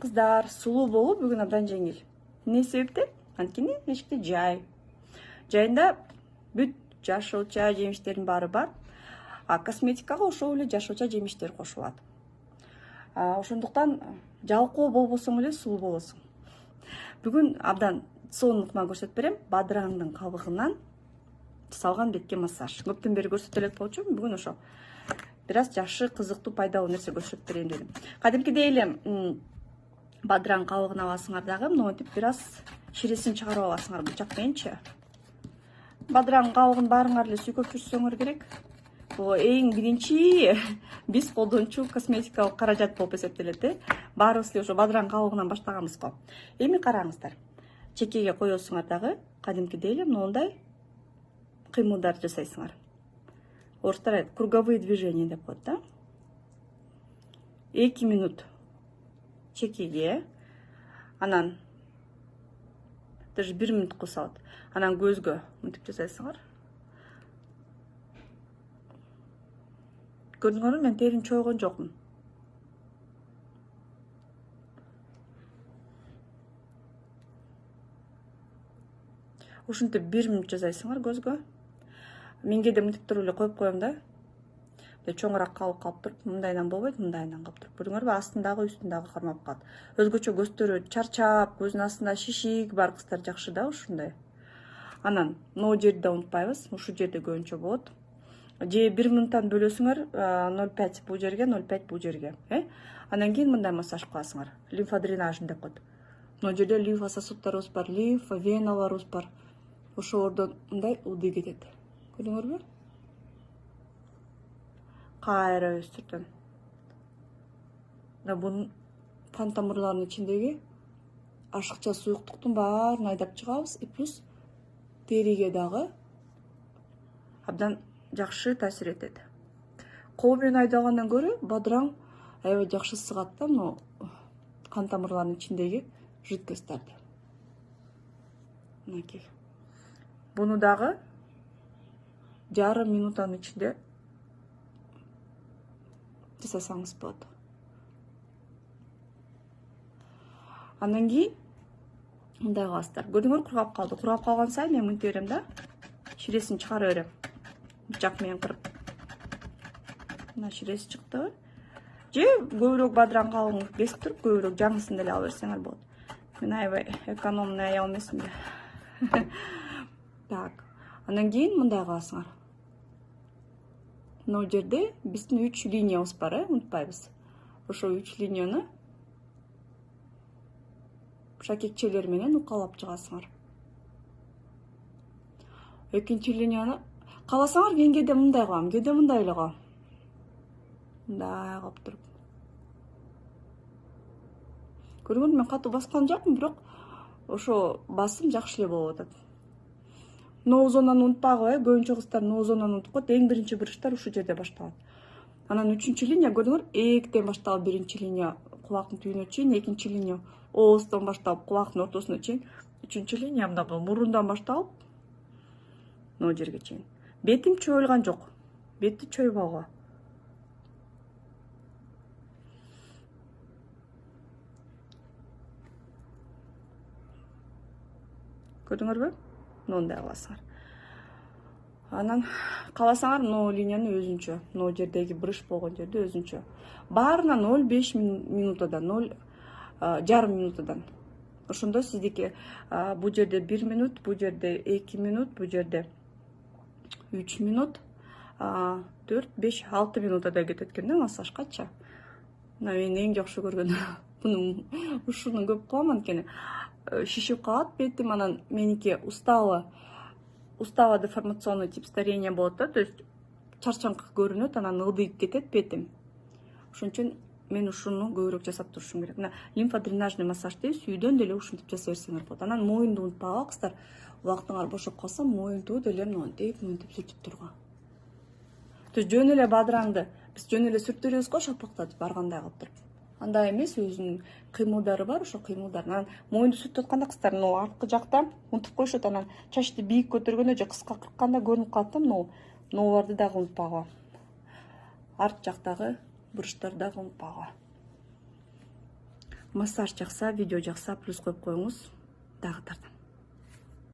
Кыздар, сулуу болуу бүгүн абдан жеңил. Эмне себептен? Анткени эшикте жай. Жайында бүт жашылча жемиштердин баары бар. А косметикага ошол эле жашылча жемиштер кошулат. Ошондуктан жалкоо болбосоң эле сулуу болосуң. Бүгүн абдан сонун ыкма көрсөтүп берем. Бадыраңдын кабыгынан жасалган бетке массаж. Көптөн бери көрсөтө элек болчумун. Бүгүн ошо бир аз жакшы, кызыктуу, пайдалуу нерсе көрсөтүп берейин дедим. Кадимкидей эле бадыраң кабыгын аласыңар дагы, монтип бир аз ширесин чыгарып аласыңар бычак мененчи. Бадыраң кабыгын баарыңар эле сүйкөп жүрсөңөр керек. Бул эң биринчи биз колдончу косметикалык каражат болуп эсептелет. Баарыбыз эле ошо бадыраң кабыгынан баштаганбыз го. Эми караңыздар. Чекеге коесуңар дагы, кадимкидей эле моундай кыймылдар жасайсыңар. Орустар айтат, круговые движения деп коет да. 2 минут чекеге, анан даже 1 минут кылса болот. Анан көзгө мынтип жасайсыңар. Көрдүңөрбү, мен терини чойгон жокмун. Ушинтип 1 минут жасайсыңар көзгө. Мен кээде мынтип туруп эле коюп коем да. Чоңураак калып туруп, мындайдан болбойт, мындайдан калып туруп. Көрдүңөрбү, астындагы, үстүндагы кармап калат. Өзгөчө көздөрү чарчап, көзүнүн астында шишик бар кыздар жакшы да ушундай. Анан могу жерди да унутпайбыз, ушул жерде көбүнчө болот. Же 1 минуттан бөлөсүңөр 0,5 бул жерге, 0,5 бул жерге. Анан кийин мындай массаж кыласыңар. Лимфодренаж деп коет. Могу жерде лимфа сосуддарыбыз бар, лимфа веналарыбыз бар. Ошолордон мындай уды кетет. Көрдүңөрбү? Кайра өстүрдөн. Бунун кан тамырларынын ичиндеги ашыкча суюктуктун баарын айдап чыгабыз. И плюс териге дагы абдан жакшы таасир этет. Кол менен айдагандан көрө бадыраң аябай жакшы сыгат да, но кан тамырларынын ичиндеги жидкостьтарды. Мынакей. Буну дагы жарым минуттан ичинде жасасаңыз болот. Андан кийин мындай кыласыздар. Көрдүңөр, кургап калды. Кургап калган сайын мен мынтип берем да. Ширесин чыгарып берем. Бычак менен кырып. Мына ширеси чыкты. Же көбүрөөк бадыраң кабыгын кесип туруп, көбүрөөк жаңысын деле ала берсеңер болот. Мен аябай экономный аял эмесмин да. Так. Андан кийин мындай кыласыңар. Мына жерде биздин 3 линиябыз бар, унутпайбыз. Ошол 3 линияны шакекчелер менен укалап чыгасыңар. Экинчи линияны кааласаңар, мен кээде мындай кылам, кээде мындай эле кылам. Мындай кылып туруп. Көрдүңөрбү, мен катуу баскан жокмун, бирок ошо басым жакшы эле болуп атат. Ноозонаны унутпагыла, көбүнчө кыздар ноозонаны унутуп коет. Эң биринчи буручтар ушул жерде башталат. Анан 3-чү линия, көрдүңөр, ээктен башталып 1-чи линия кулактын түйүнө чейин, 2-чи линия оозтон башталып кулактын ортосуна чейин, 3-чү линия мында мурундан башталып могу жерге чейин. Бетим чоюлган жок. Бетти чойбогула. Көрдүңөрбү? Мындай кыласыңар. Анан кааласаңар, могу линияны өзүнчө, могу жердеги брыш болгон жерде өзүнчө. Баарына 0,5 минутадан, 0,5 минутадан. Ошондо сиздики бул жерде 1 минут, бул жерде 2 минут, бул жерде 3 минут, 4, 5, 6 минутада кетет экен да массажгачы. Мына мен эң жакшы көргөн ушуну көп кылам, анткени шишип калат бетим, анан меники устава деформационный тип старения болот да, то есть чарчаңкы көрүнөт, анан ылдыйып кетет бетим. Ошон үчүн мен ушуну көбүрөөк жасап турушум керек. Мына лимфодренажный массажды сүйдөн деле ушинтип жасай берсеңер болот. Анан моюнду унутпагыла кыздар. Убактыңар бошоп калса, моюнду деле мынтип сүртүп турган. То есть жөн эле бадыраңды биз жөн эле сүртүп беребиз го, шапактатып баргандай кылып туруп. Андай эмес, өзүнүн кыймылдары бар, ошо кыймылдар. Анан моюнду сүртүп атканда кыздар арткы жакта унутуп коюшат, анан чачты бийик көтөргөндө же кыска кыркканда көрүнүп калат да, ноолорду дагы унутпагыла. Арт жактагы бурчтарды дагы унутпагыла. Массаж жакса, видео жакса плюс коюп коюңуз. Дагы тартам.